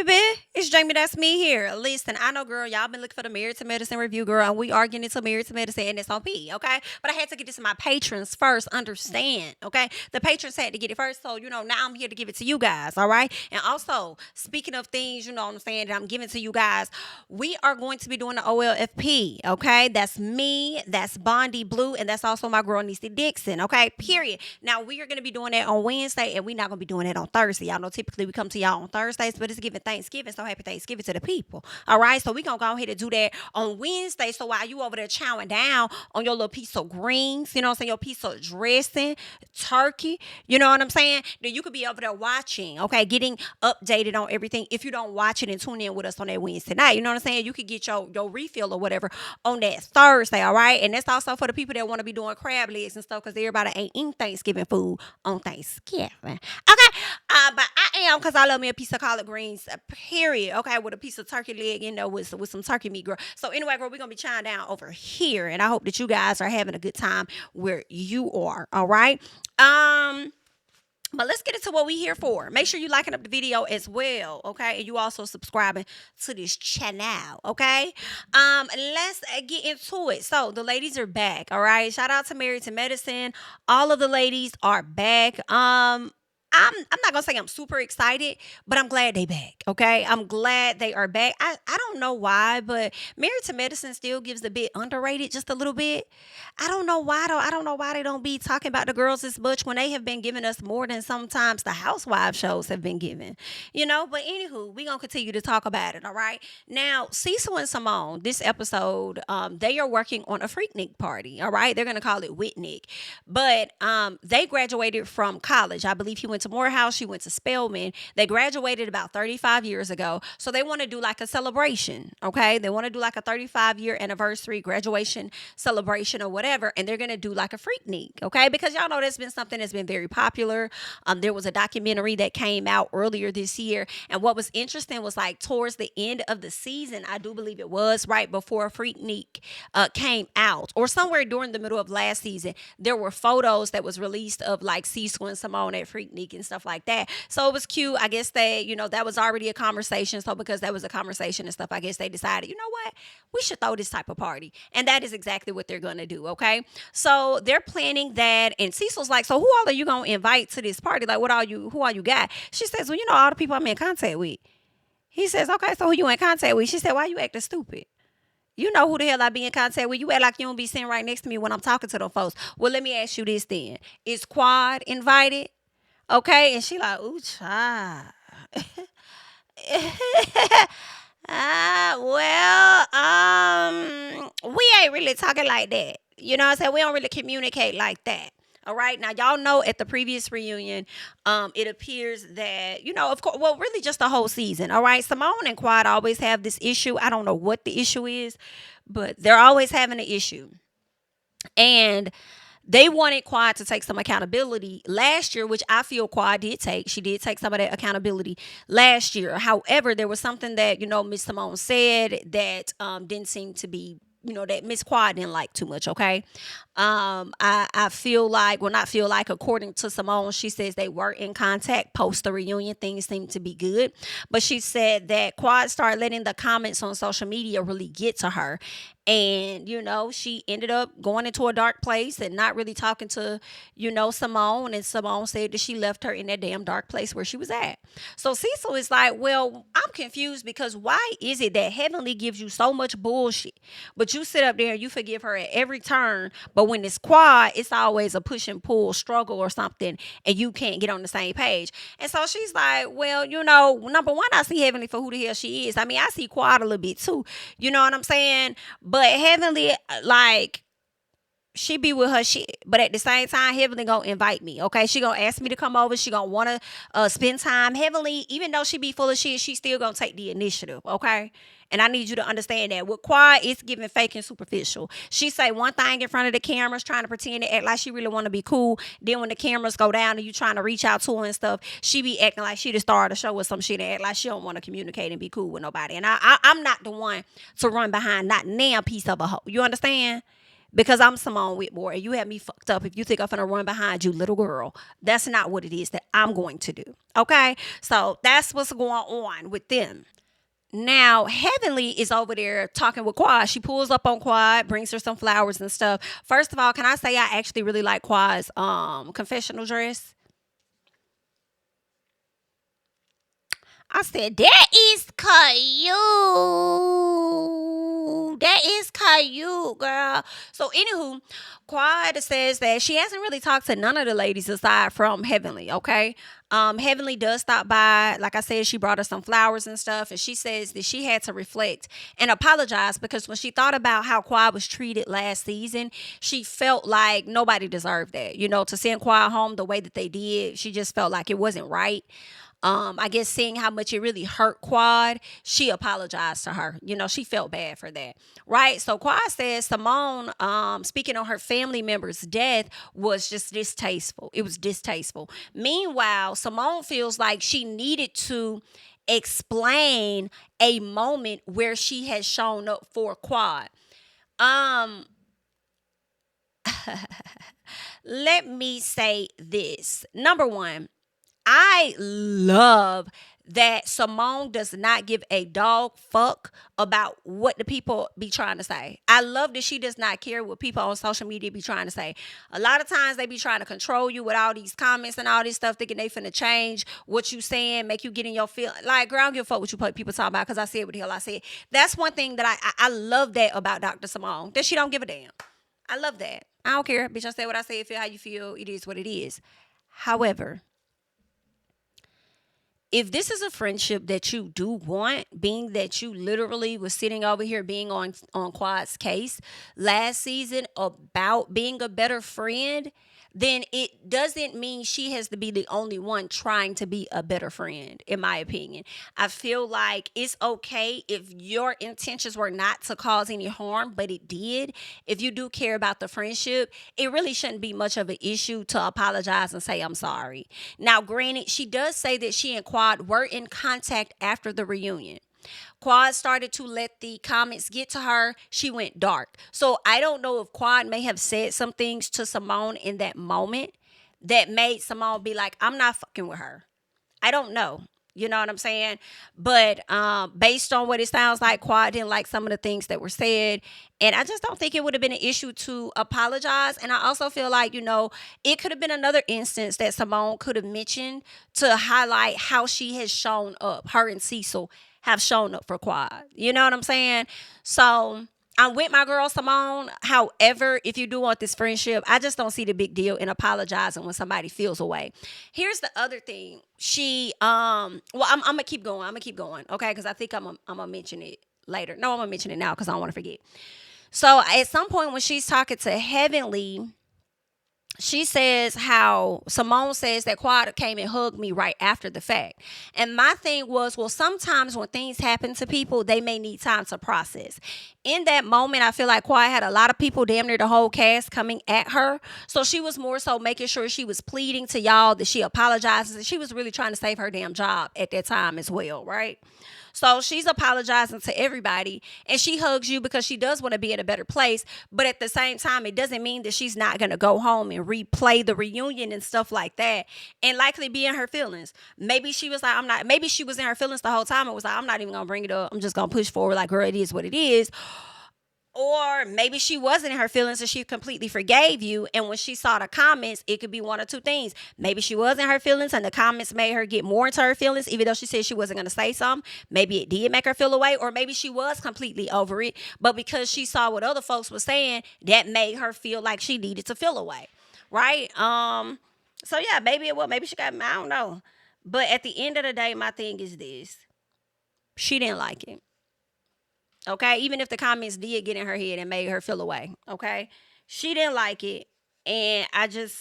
baby. It's JamiThatsMe here. Listen, I know, girl, y'all been looking for the Married to Medicine review, girl, and we are getting into Married to Medicine, and it's on P, okay? But I had to get this to my patrons first, understand, okay? The patrons had to get it first, so, now I'm here to give it to you guys, all right? And also, speaking of things, what I'm saying, that I'm giving to you guys, we are going to be doing the OLFP, okay? That's me, that's Bondi Blue, and that's also my girl, Niecy Dixon, okay? Period. Now, we are going to be doing that on Wednesday, and we're not going to be doing it on Thursday. Y'all know typically we come to y'all on Thursdays, but it's giving Thanksgiving, so happy Thanksgiving to the people. All right, so we're going to go ahead and do that on Wednesday. So while you over there chowing down on your little piece of greens, you know what I'm saying, your piece of dressing, turkey, you know what I'm saying, then you could be over there watching, okay, getting updated on everything. If you don't watch it and tune in with us on that Wednesday night, you know what I'm saying, you could get your refill or whatever on that Thursday, all right? And that's also for the people that want to be doing crab legs and stuff, because everybody ain't eating Thanksgiving food on Thanksgiving. Okay, but I am, because I love me a piece of collard greens, period, okay, with a piece of turkey leg, with some turkey meat, girl. So anyway, girl, we're going to be chiming down over here, and I hope that you guys are having a good time where you are, all right? But let's get into what we here for. Make sure you liking up the video as well, okay? And you also subscribing to this channel, okay? Let's get into it. So the ladies are back, all right? Shout out to Married to Medicine. All of the ladies are back. I'm not gonna say I'm super excited, but I'm glad they back. Okay, I'm glad they are back. I don't know why, but Married to Medicine still gives a bit underrated, just a little bit. I don't know why though. I don't know why they don't be talking about the girls as much when they have been giving us more than sometimes the Housewives shows have been giving. But anywho, we gonna continue to talk about it. All right. Now, Cecil and Simone, this episode, they are working on a Freaknik party. All right, they're gonna call it Whitnick, but they graduated from college. I believe he went to Morehouse, she went to Spelman. They graduated about 35 years ago. So they want to do like a celebration, okay? They want to do like a 35-year anniversary graduation celebration or whatever, and they're going to do like a Freaknik, okay? Because y'all know that's been something that's been very popular. There was a documentary that came out earlier this year, and what was interesting was like towards the end of the season, I do believe it was right before Freaknik came out, or somewhere during the middle of last season, there were photos that was released of like Cecil and Simone at Freaknik and stuff like that. So it was cute. I guess they, that was already a conversation. So because that was a conversation and stuff, I guess they decided, you know what? We should throw this type of party. And that is exactly what they're going to do. Okay. So they're planning that. And Cecil's like, so who all are you going to invite to this party? Like, who all you got? She says, well, all the people I'm in contact with. He says, okay, so who you in contact with? She said, why you acting stupid? You know who the hell I be in contact with. You act like you don't be sitting right next to me when I'm talking to them folks. Well, let me ask you this then. Is Quad invited? Okay, and she like, ooh, child. We ain't really talking like that. You know what I'm saying? We don't really communicate like that. All right. Now, y'all know at the previous reunion, it appears that, of course, well, really just the whole season. All right. Simone and Quad always have this issue. I don't know what the issue is, but they're always having an issue. And they wanted Quad to take some accountability last year, which I feel Quad did take. She did take some of that accountability last year. However, there was something that, Miss Simone said that didn't seem to be, that Miss Quad didn't like too much, okay? I feel like, well, not feel like, according to Simone, she says they were in contact post the reunion. Things seemed to be good. But she said that Quad started letting the comments on social media really get to her. And, she ended up going into a dark place and not really talking to, Simone. And Simone said that she left her in that damn dark place where she was at. So Cecil is like, well, I'm confused because why is it that Heavenly gives you so much bullshit, but you sit up there and you forgive her at every turn, but when it's Quad, it's always a push and pull struggle or something, and you can't get on the same page. And so she's like, well, number one, I see Heavenly for who the hell she is. I mean, I see Quad a little bit too. You know what I'm saying? But Heavenly, like, she be with her shit, but at the same time, Heavenly gonna invite me, okay? She gonna ask me to come over. She gonna want to spend time. Heavenly, even though she be full of shit, she still gonna take the initiative, okay? And I need you to understand that. With Quad, it's giving fake and superficial. She say one thing in front of the cameras, trying to pretend to act like she really want to be cool. Then when the cameras go down and you trying to reach out to her and stuff, she be acting like she the star of the show or some shit and act like she don't want to communicate and be cool with nobody. And I'm not the one to run behind not damn piece of a hoe. You understand? because I'm Simone Whitmore and you have me fucked up if you think I'm gonna run behind you, little girl. That's not what it is that I'm going to do. Okay? So that's what's going on with them. Now, Heavenly is over there talking with Quad. She pulls up on Quad, brings her some flowers and stuff. First of all, can I say I actually really like Quad's confessional dress? I said, that is cute. That is cute, girl. So, anywho, Quad says that she hasn't really talked to none of the ladies aside from Heavenly, okay? Heavenly does stop by. Like I said, she brought her some flowers and stuff. And she says that she had to reflect and apologize because when she thought about how Quad was treated last season, she felt like nobody deserved that. You know, to send Quad home the way that they did, she just felt like it wasn't right. I guess seeing how much it really hurt Quad, she apologized to her. You know, she felt bad for that, right? So Quad says Simone, speaking on her family member's death, was just distasteful. It was distasteful. Meanwhile, Simone feels like she needed to explain a moment where she has shown up for Quad. Um, Let me say this. Number one, I love that Simone does not give a dog fuck about what the people be trying to say. I love that she does not care what people on social media be trying to say. A lot of times they be trying to control you with all these comments and all this stuff, thinking they finna change what you saying, make you get in your feel. Like, girl, I don't give a fuck what you people talking about because I said what the hell I said. That's one thing that I love that about Dr. Simone, that she don't give a damn. I love that. I don't care. Bitch, I said what I said. Feel how you feel. It is what it is. However, if this is a friendship that you do want, being that you literally was sitting over here being on Quad's case last season about being a better friend, then it doesn't mean she has to be the only one trying to be a better friend, in my opinion. I feel like it's okay if your intentions were not to cause any harm, but it did. If you do care about the friendship, it really shouldn't be much of an issue to apologize and say, I'm sorry. Now, granted, she does say that she and Quad were in contact after the reunion. Quad started to let the comments get to her. She went dark. So I don't know if Quad may have said some things to Simone in that moment that made Simone be like, I'm not fucking with her. I don't know. You know what I'm saying? But based on what it sounds like, Quad didn't like some of the things that were said. And I just don't think it would have been an issue to apologize. And I also feel like, you know, it could have been another instance that Simone could have mentioned to highlight how she has shown up. Her and Cecil have shown up for Quad. You know what I'm saying? So I'm with my girl Simone. However, if you do want this friendship, I just don't see the big deal in apologizing when somebody feels away. Here's the other thing. I'm gonna keep going. Okay, because I think I'm gonna mention it later. No, I'm gonna mention it now because I don't want to forget. So at some point when she's talking to Heavenly, she says how Simone says that Quad came and hugged me right after the fact. And my thing was, well, sometimes when things happen to people, they may need time to process. In that moment, I feel like Quad had a lot of people, damn near the whole cast, coming at her. So she was more so making sure she was pleading to y'all that she apologizes. And she was really trying to save her damn job at that time as well, right? So she's apologizing to everybody and she hugs you because she does want to be in a better place. But at the same time, it doesn't mean that she's not going to go home and replay the reunion and stuff like that and likely be in her feelings. Maybe she was like, maybe she was in her feelings the whole time and was like, I'm not even going to bring it up. I'm just going to push forward like, girl, it is what it is. Or maybe she wasn't in her feelings and she completely forgave you. And when she saw the comments, it could be one or two things. Maybe she was in her feelings and the comments made her get more into her feelings, even though she said she wasn't going to say something. Maybe it did make her feel away. Or maybe she was completely over it. But because she saw what other folks were saying, that made her feel like she needed to feel away. Right? So yeah, maybe it was. Maybe she got, I don't know. But at the end of the day, my thing is this. She didn't like it. Okay, even if the comments did get in her head and made her feel away, okay, she didn't like it, and I just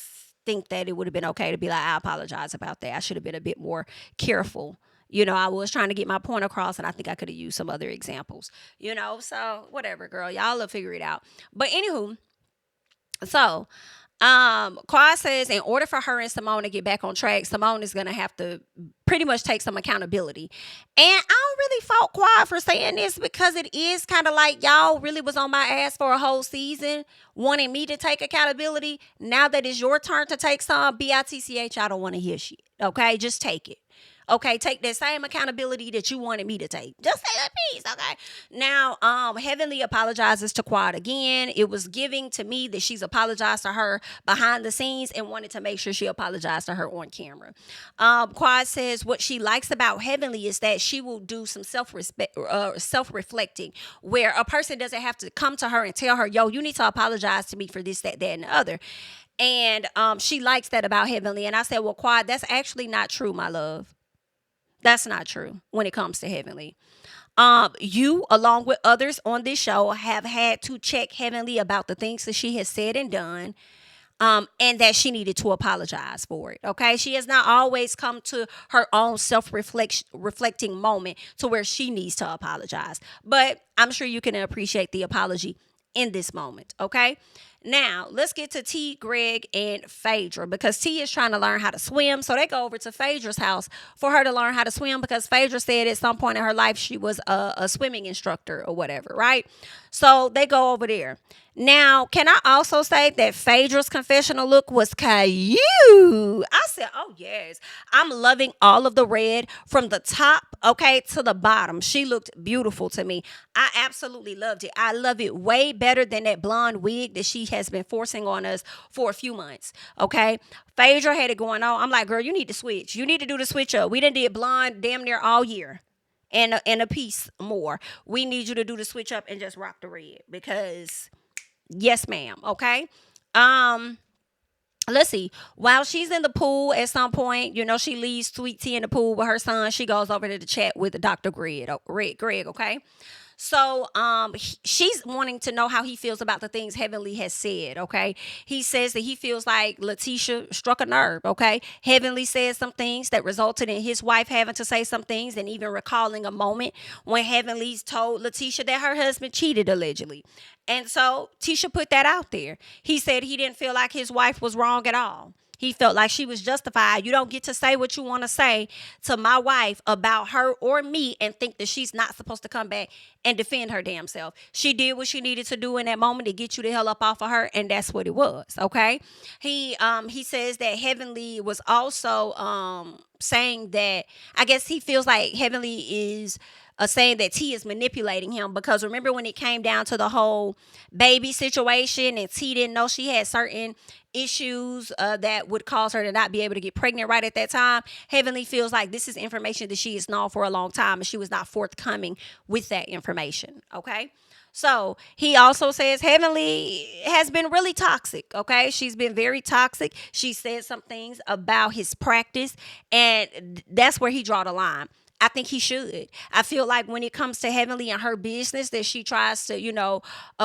think that it would have been okay to be like, I apologize about that. I should have been a bit more careful. You know, I was trying to get my point across, and I think I could have used some other examples. You know, so whatever, girl, y'all will figure it out. But anywho, so Quad says in order for her and Simone to get back on track, Simone is gonna have to pretty much take some accountability. And I don't really fault Quad for saying this because it is kind of like y'all really was on my ass for a whole season, wanting me to take accountability. Now that it's your turn to take some, bitch, I don't want to hear shit. Okay, just take it. Okay, take that same accountability that you wanted me to take. Just say that piece, okay? Now, Heavenly apologizes to Quad again. It was giving to me that she's apologized to her behind the scenes and wanted to make sure she apologized to her on camera. Quad says what she likes about Heavenly is that she will do some self-reflecting, where a person doesn't have to come to her and tell her, yo, you need to apologize to me for this, that, and the other. And she likes that about Heavenly. And I said, well, Quad, that's actually not true, my love. That's not true when it comes to Heavenly. You, along with others on this show, have had to check Heavenly about the things that she has said and done, and that she needed to apologize for it. Okay, she has not always come to her own self-reflecting moment to where she needs to apologize. But I'm sure you can appreciate the apology in this moment. Okay. Now, let's get to T, Greg, and Phaedra because T is trying to learn how to swim. So they go over to Phaedra's house for her to learn how to swim because Phaedra said at some point in her life she was a swimming instructor or whatever, right? So they go over there. Now, can I also say that Phaedra's confessional look was cute? I said, oh, yes. I'm loving all of the red from the top, okay, to the bottom. She looked beautiful to me. I absolutely loved it. I love it way better than that blonde wig that she has been forcing on us for a few months, okay? Phaedra had it going on. I'm like, girl, you need to switch. You need to do the switch up. We done did blonde damn near all year. And a piece more. We need you to do the switch up and just rock the red because... yes, ma'am. Okay. Let's see. While she's in the pool at some point, she leaves Sweet Tea in the pool with her son. She goes over to the chat with Dr. Greg. Okay. So she's wanting to know how he feels about the things Heavenly has said, okay? He says that he feels like Letitia struck a nerve, okay? Heavenly said some things that resulted in his wife having to say some things and even recalling a moment when Heavenly told Letitia that her husband cheated allegedly. And so Tisha put that out there. He said he didn't feel like his wife was wrong at all. He felt like she was justified. You don't get to say what you want to say to my wife about her or me and think that she's not supposed to come back and defend her damn self. She did what she needed to do in that moment to get you the hell up off of her, and that's what it was, okay? He says that Heavenly was also saying that, I guess he feels like Heavenly is saying that T is manipulating him because remember when it came down to the whole baby situation and T didn't know she had certain issues that would cause her to not be able to get pregnant right at that time. Heavenly feels like this is information that she has known for a long time and she was not forthcoming with that information. Okay. So he also says Heavenly has been really toxic. Okay. She's been very toxic. She said some things about his practice and that's where he draw the line. I think he should. I feel like when it comes to Heavenly and her business that she tries to,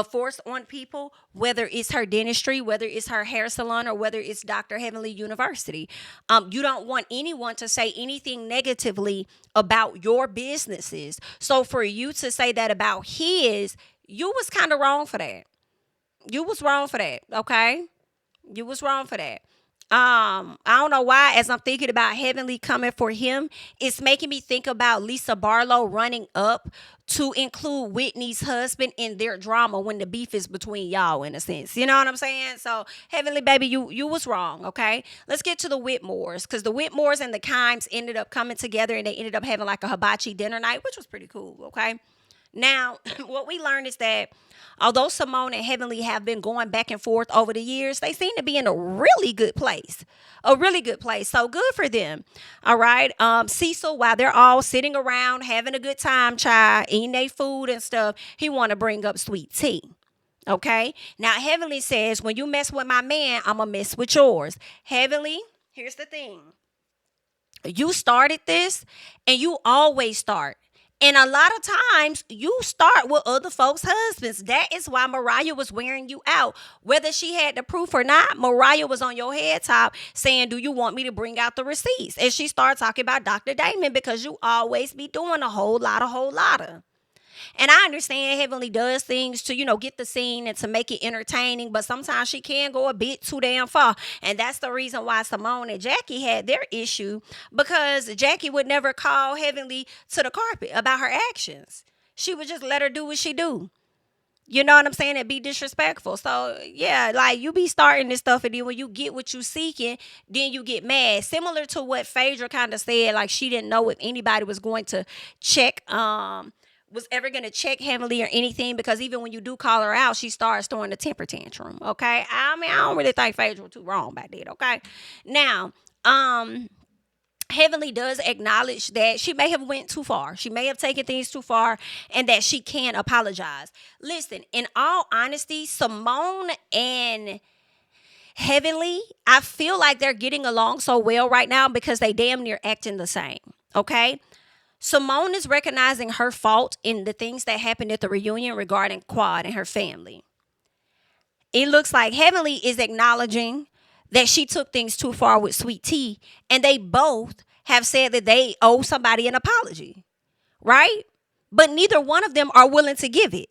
force on people, whether it's her dentistry, whether it's her hair salon, or whether it's Dr. Heavenly University. You don't want anyone to say anything negatively about your businesses. So for you to say that about his, you was kind of wrong for that. You was wrong for that, okay? You was wrong for that. I don't know why, as I'm thinking about Heavenly coming for him, it's making me think about Lisa Barlow running up to include Whitney's husband in their drama when the beef is between y'all, in a sense. You know what I'm saying? So, Heavenly, baby, you was wrong, okay? Let's get to the Whitmores, because the Whitmores and the Kimes ended up coming together, and they ended up having like a hibachi dinner night, which was pretty cool, okay? Now, what we learned is that although Simone and Heavenly have been going back and forth over the years, they seem to be in a really good place. A really good place. So good for them. All right. Cecil, while they're all sitting around having a good time, child, eating their food and stuff, he want to bring up Sweet Tea. Okay. Now, Heavenly says, when you mess with my man, I'm going to mess with yours. Heavenly, here's the thing. You started this and you always start. And a lot of times you start with other folks' husbands. That is why Mariah was wearing you out. Whether she had the proof or not, Mariah was on your head top saying, do you want me to bring out the receipts? And she started talking about Dr. Damon because you always be doing a whole lot of. And I understand Heavenly does things to, get the scene and to make it entertaining, but sometimes she can go a bit too damn far. And that's the reason why Simone and Jackie had their issue, because Jackie would never call Heavenly to the carpet about her actions. She would just let her do what she do. You know what I'm saying? And be disrespectful. So, yeah, like, you be starting this stuff, and then when you get what you seeking, then you get mad. Similar to what Phaedra kind of said, like, she didn't know if anybody was going to check, was ever going to check Heavenly or anything, because even when you do call her out, she starts throwing a temper tantrum, okay? I mean, I don't really think Phaedra was too wrong about that, okay? Now, Heavenly does acknowledge that she may have went too far. She may have taken things too far, and that she can apologize. Listen, in all honesty, Simone and Heavenly, I feel like they're getting along so well right now because they damn near acting the same, okay? Simone is recognizing her fault in the things that happened at the reunion regarding Quad and her family. It looks like Heavenly is acknowledging that she took things too far with Sweet Tea, and they both have said that they owe somebody an apology, right? But neither one of them are willing to give it.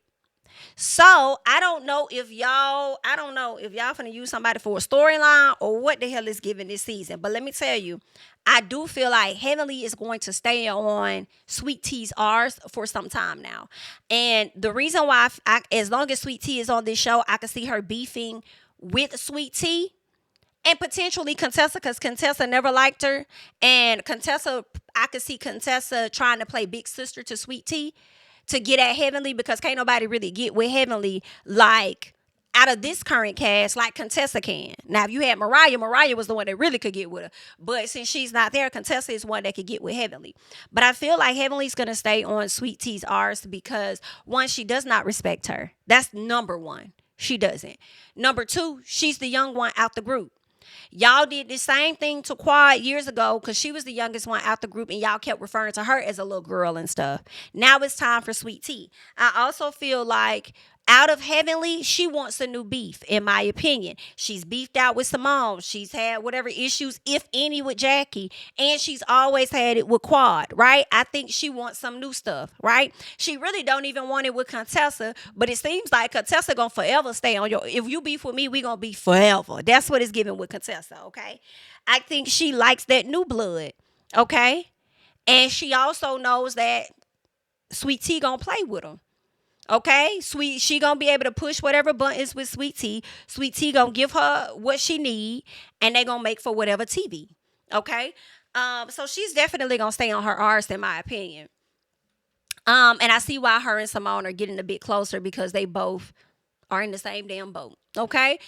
So I don't know if y'all finna use somebody for a storyline or what the hell is given this season. But let me tell you, I do feel like Heavenly is going to stay on Sweet Tea's R's for some time now. And the reason why, as long as Sweet Tea is on this show, I can see her beefing with Sweet Tea. And potentially Contessa, because Contessa never liked her. And Contessa, I could see Contessa trying to play big sister to Sweet Tea to get at Heavenly, because can't nobody really get with Heavenly like out of this current cast like Contessa can. Now, if you had Mariah was the one that really could get with her. But since she's not there, Contessa is one that could get with Heavenly. But I feel like Heavenly's going to stay on Sweet Tea's R's because, one, she does not respect her. That's number one. She doesn't. Number two, she's the young one out the group. Y'all did the same thing to Quad years ago because she was the youngest one out the group, and y'all kept referring to her as a little girl and stuff. Now it's time for Sweet Tea. I also feel like out of Heavenly, she wants a new beef, in my opinion. She's beefed out with Simone. She's had whatever issues, if any, with Jackie. And she's always had it with Quad, right? I think she wants some new stuff, right? She really don't even want it with Contessa, but it seems like Contessa gonna forever stay on your... If you beef with me, we gonna be forever. That's what it's given with Contessa, okay? I think she likes that new blood, okay? And she also knows that Sweet Tea gonna play with him. Okay, she gonna be able to push whatever buttons with Sweet Tea. Sweet Tea gonna give her what she need, and they gonna make for whatever TV. Okay, so she's definitely gonna stay on her arse, in my opinion. And I see why her and Simone are getting a bit closer, because they both are in the same damn boat. Okay.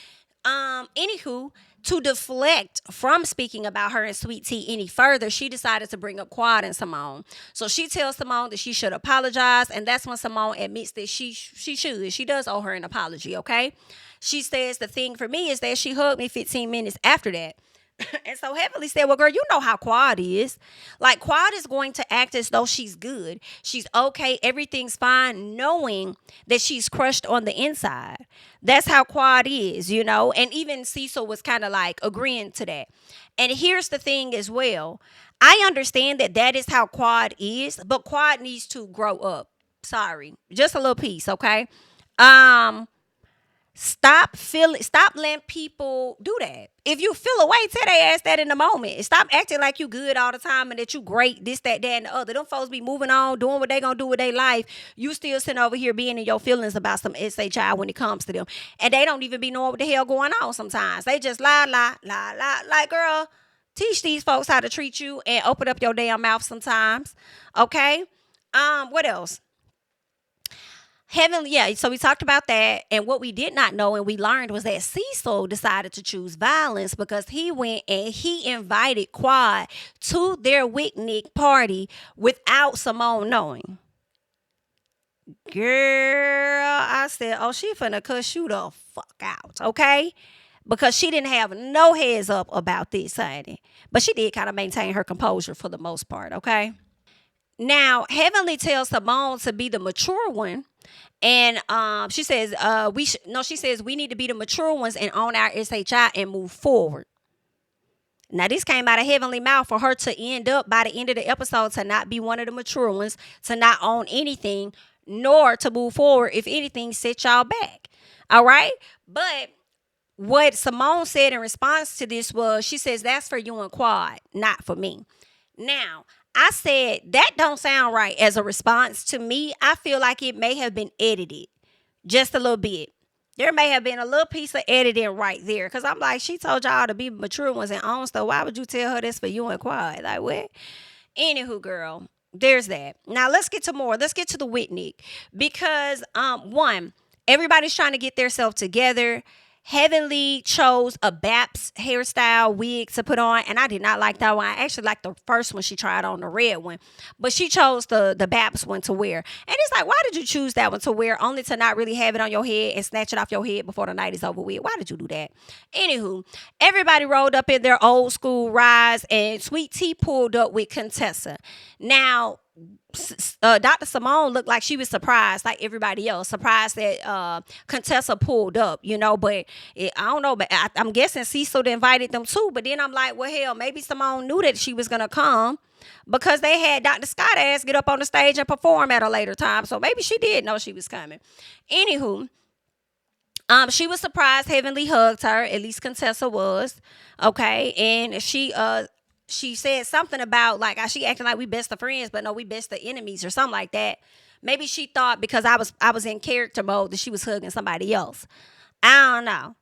Anywho, to deflect from speaking about her and Sweet Tea any further, she decided to bring up Quad and Simone. So she tells Simone that she should apologize, and that's when Simone admits that she should. She does owe her an apology, okay? She says the thing for me is that she hugged me 15 minutes after that. And so Heavenly said, well, girl, you know how Quad is. Like, Quad is going to act as though she's good. She's okay. Everything's fine, knowing that she's crushed on the inside. That's how Quad is, And even Cecil was kind of like agreeing to that. And here's the thing as well. I understand that is how Quad is, but Quad needs to grow up. Sorry. Just a little piece, okay? Stop letting people do that. If you feel away, tell their ass that in the moment. Stop acting like you good all the time and that you great, this, that, and the other. Them folks be moving on, doing what they gonna do with their life. You still sitting over here being in your feelings about some SHI when it comes to them. And they don't even be knowing what the hell going on sometimes. They just lie. Like, girl, teach these folks how to treat you and open up your damn mouth sometimes. Okay? What else? Heavenly, yeah, so we talked about that, and what we did not know and we learned was that Cecil decided to choose violence because he went and he invited Quad to their Wicknick party without Simone knowing. Girl, I said, oh, she finna cuss you the fuck out, okay? Because she didn't have no heads up about this, honey. But she did kind of maintain her composure for the most part, okay? Now, Heavenly tells Simone to be the mature one. And she says she says we need to be the mature ones and own our SHI and move forward. Now, this came out of Heavenly mouth for her to end up by the end of the episode to not be one of the mature ones, to not own anything, nor to move forward. If anything, set y'all back. All right. But what Simone said in response to this was, she says, that's for you and Quad, not for me. Now, I said, that don't sound right as a response to me. I feel like it may have been edited just a little bit. There may have been a little piece of editing right there. Because I'm like, she told y'all to be mature ones and own stuff. Why would you tell her this for you and Quad? Like, what? Anywho, girl, there's that. Now, let's get to more. Let's get to the Whitney. Because, one, everybody's trying to get themselves together. Heavenly chose a Baps hairstyle wig to put on, and I did not like that one. I actually liked the first one she tried on, the red one, but she chose the Baps one to wear. And it's like, why did you choose that one to wear only to not really have it on your head and snatch it off your head before the night is over with? Why did you do that? Anywho, everybody rolled up in their old school rise, and Sweet Tea pulled up with Contessa. Now, Dr. Simone looked like she was surprised, like everybody else, surprised that Contessa pulled up, but I don't know, but I'm guessing Cecil invited them too. But then I'm like, well, hell, maybe Simone knew that she was going to come because they had Dr. Scott ass get up on the stage and perform at a later time. So maybe she did know she was coming. Anywho, she was surprised Heavenly hugged her, at least Contessa was, okay, and she said something about, like, she acting like we best of friends, but no, we best of enemies or something like that. Maybe she thought because I was in character mode that she was hugging somebody else. I don't know.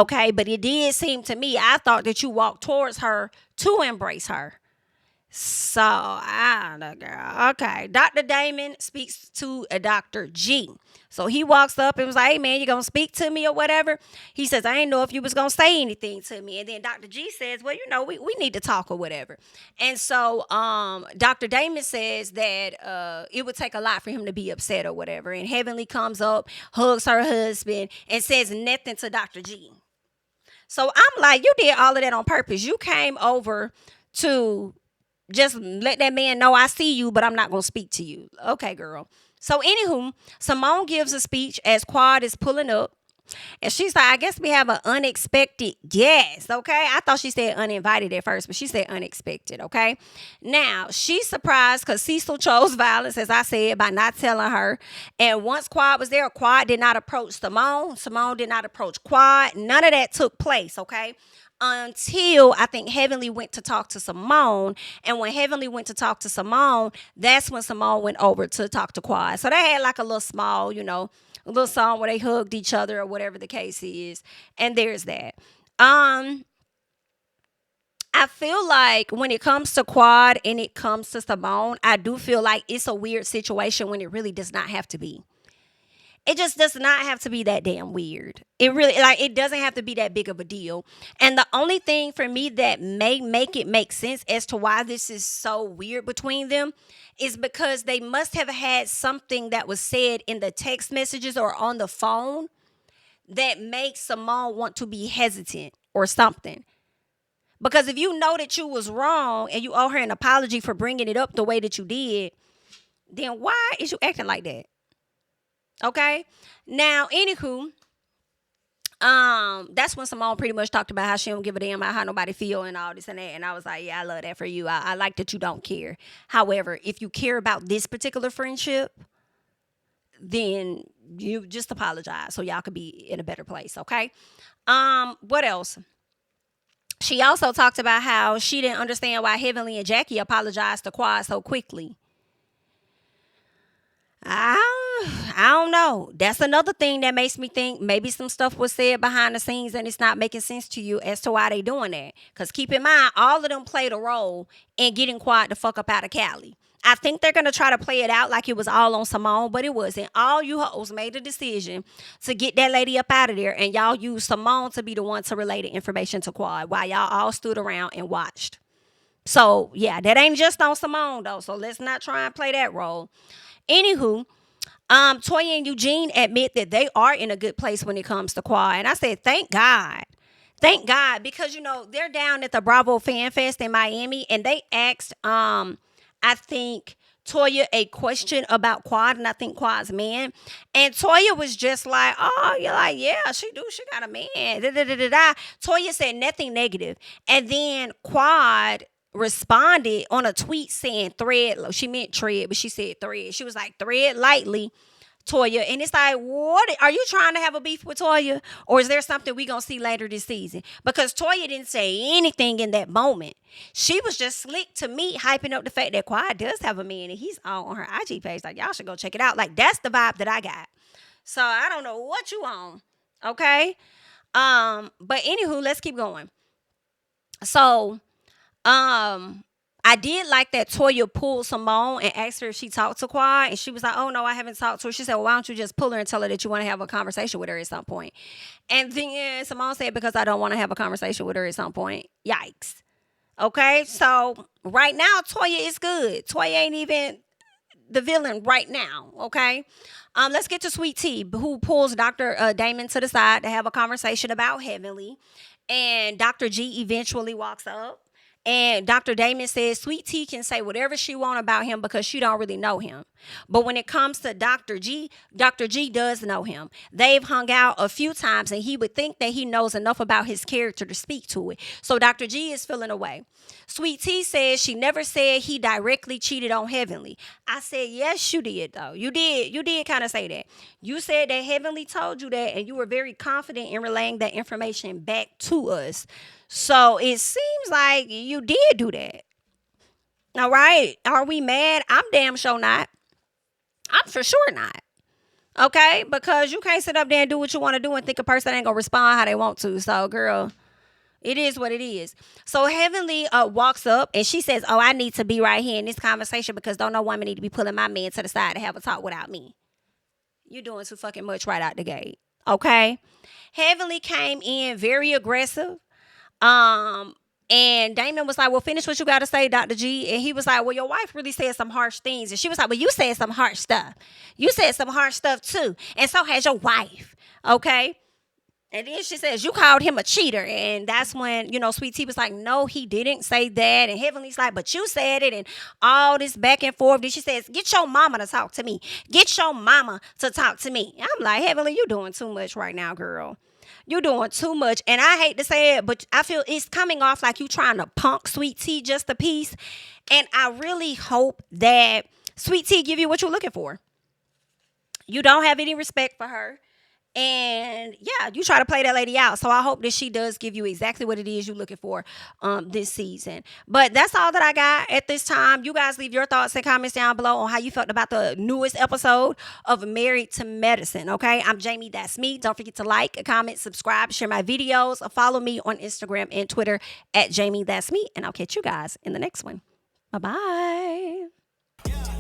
Okay, but it did seem to me, I thought that you walked towards her to embrace her. So, I don't know, girl. Okay, Dr. Damon speaks to a Dr. G. So he walks up and was like, hey, man, you going to speak to me or whatever? He says, I didn't know if you was going to say anything to me. And then Dr. G says, well, we need to talk or whatever. And so Dr. Damon says that it would take a lot for him to be upset or whatever. And Heavenly comes up, hugs her husband, and says nothing to Dr. G. So I'm like, you did all of that on purpose. You came over to just let that man know I see you, but I'm not going to speak to you. Okay, girl. So anywho, Simone gives a speech as Quad is pulling up. And she's like, I guess we have an unexpected guest, okay? I thought she said uninvited at first, but she said unexpected, okay? Now, she's surprised because Cecil chose violence, as I said, by not telling her. And once Quad was there, Quad did not approach Simone. Simone did not approach Quad. None of that took place, okay? Until I think Heavenly went to talk to Simone. And when Heavenly went to talk to Simone, that's when Simone went over to talk to Quad. So they had like a little small, a little song where they hugged each other or whatever the case is. And there's that. I feel like when it comes to Quad and it comes to Simone, I do feel like it's a weird situation when it really does not have to be. It just does not have to be that damn weird. It really, it doesn't have to be that big of a deal. And the only thing for me that may make it make sense as to why this is so weird between them is because they must have had something that was said in the text messages or on the phone that makes Simone want to be hesitant or something. Because if you know that you was wrong and you owe her an apology for bringing it up the way that you did, then why is you acting like that? Okay. Now, anywho, that's when Simone pretty much talked about how she don't give a damn about how nobody feel and all this and that. And I was like, yeah, I love that for you. I like that you don't care. However, if you care about this particular friendship, then you just apologize so y'all could be in a better place. Okay. What else? She also talked about how she didn't understand why Heavenly and Jackie apologized to Quad so quickly. I don't know. That's another thing that makes me think maybe some stuff was said behind the scenes and it's not making sense to you as to why they doing that. Because keep in mind, all of them played a role in getting Quad the fuck up out of Cali. I think they're going to try to play it out like it was all on Simone, but it wasn't. All you hoes made a decision to get that lady up out of there, and y'all used Simone to be the one to relay the information to Quad while y'all all stood around and watched. So, yeah, that ain't just on Simone, though, so let's not try and play that role. Anywho, Toya and Eugene admit that they are in a good place when it comes to Quad. And I said, thank God. Thank God. Because, they're down at the Bravo Fan Fest in Miami. And they asked, I think, Toya a question about Quad. And I think Quad's man. And Toya was just like, oh, you're like, yeah, she got a man. Toya said nothing negative. And then Quad responded on a tweet saying thread. She meant tread, but she said thread. She was like, thread lightly, Toya. And it's like, what? Are you trying to have a beef with Toya? Or is there something we going to see later this season? Because Toya didn't say anything in that moment. She was just slick to me, hyping up the fact that Quad does have a man and he's on her IG page. Like, y'all should go check it out. Like, that's the vibe that I got. So I don't know what you on. Okay? But anywho, let's keep going. So, I did like that Toya pulled Simone and asked her if she talked to Quad. And she was like, oh, no, I haven't talked to her. She said, well, why don't you just pull her and tell her that you want to have a conversation with her at some point? And then Simone said, because I don't want to have a conversation with her at some point. Yikes. Okay, so right now, Toya is good. Toya ain't even the villain right now, okay? Let's get to Sweet Tea, who pulls Dr. Damon to the side to have a conversation about Heavenly. And Dr. G eventually walks up. And Dr. Damon says Sweet Tea can say whatever she wants about him because she don't really know him. But when it comes to Dr. G does know him. They've hung out a few times and he would think that he knows enough about his character to speak to it. So Dr. G is feeling away. Sweet Tea says she never said he directly cheated on Heavenly. I said, yes, you did, though. You did kind of say that. You said that Heavenly told you that and you were very confident in relaying that information back to us. So it seems like you did do that. All right. Are we mad? I'm damn sure not. I'm for sure not. Okay? Because you can't sit up there and do what you want to do and think a person ain't going to respond how they want to. So, girl, it is what it is. So Heavenly walks up and she says, oh, I need to be right here in this conversation because don't no woman need to be pulling my man to the side to have a talk without me. You're doing too fucking much right out the gate. Okay? Heavenly came in very aggressive. And Damon was like, well, finish what you got to say, Dr. G. And he was like, well, your wife really said some harsh things. And she was like, well, you said some harsh stuff. You said some harsh stuff too. And so has your wife. Okay. And then she says, you called him a cheater. And that's when, Sweet Tea was like, no, he didn't say that. And Heavenly's like, but you said it. And all this back and forth. Then she says, get your mama to talk to me. Get your mama to talk to me. I'm like, Heavenly, you doing too much right now, girl. You're doing too much. And I hate to say it, but I feel it's coming off like you trying to punk Sweet Tea just a piece. And I really hope that Sweet Tea give you what you're looking for. You don't have any respect for her. And yeah, you try to play that lady out. So I hope that she does give you exactly what it is you're looking for this season. But that's all that I got at this time. You guys leave your thoughts and comments down below on how you felt about the newest episode of Married to Medicine. Okay, I'm Jami, that's me. Don't forget to like, comment, subscribe, share my videos. Follow me on Instagram and Twitter at JamiThatsMe. And I'll catch you guys in the next one. Bye-bye.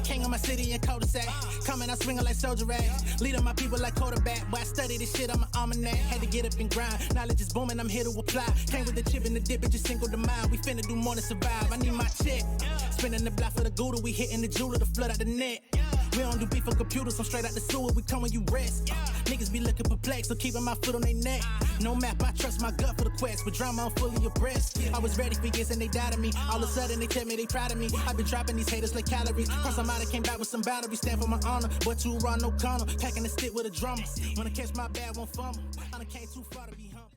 King of my city and cul-de-sac. Coming out swinging like Soldier Rag. Leading my people like quarterback. Boy, I study this shit, I'm an almanac. Had to get up and grind. Knowledge is booming, I'm here to apply. Came with the chip and the dip, it just single the mind. We finna do more than survive. I need my check. Spinning the block for the Gouda. We hitting the jeweler to flood out the net. We don't do beef for computers, I'm straight out the sewer. We come when you rest. Niggas be looking perplexed, so keeping my foot on their neck. No map, I trust my gut for the quest. With drama, I'm fully abreast. I was ready for years and they doubted me. All of a sudden, they tell me they proud of me. I've been dropping these haters like calories. Cross them out, I came back with some boundaries. Stand for my honor, but too raw, no corner. Packing the stick with a drummer. When I catch my bad, won't fumble. I done came too far to be humble.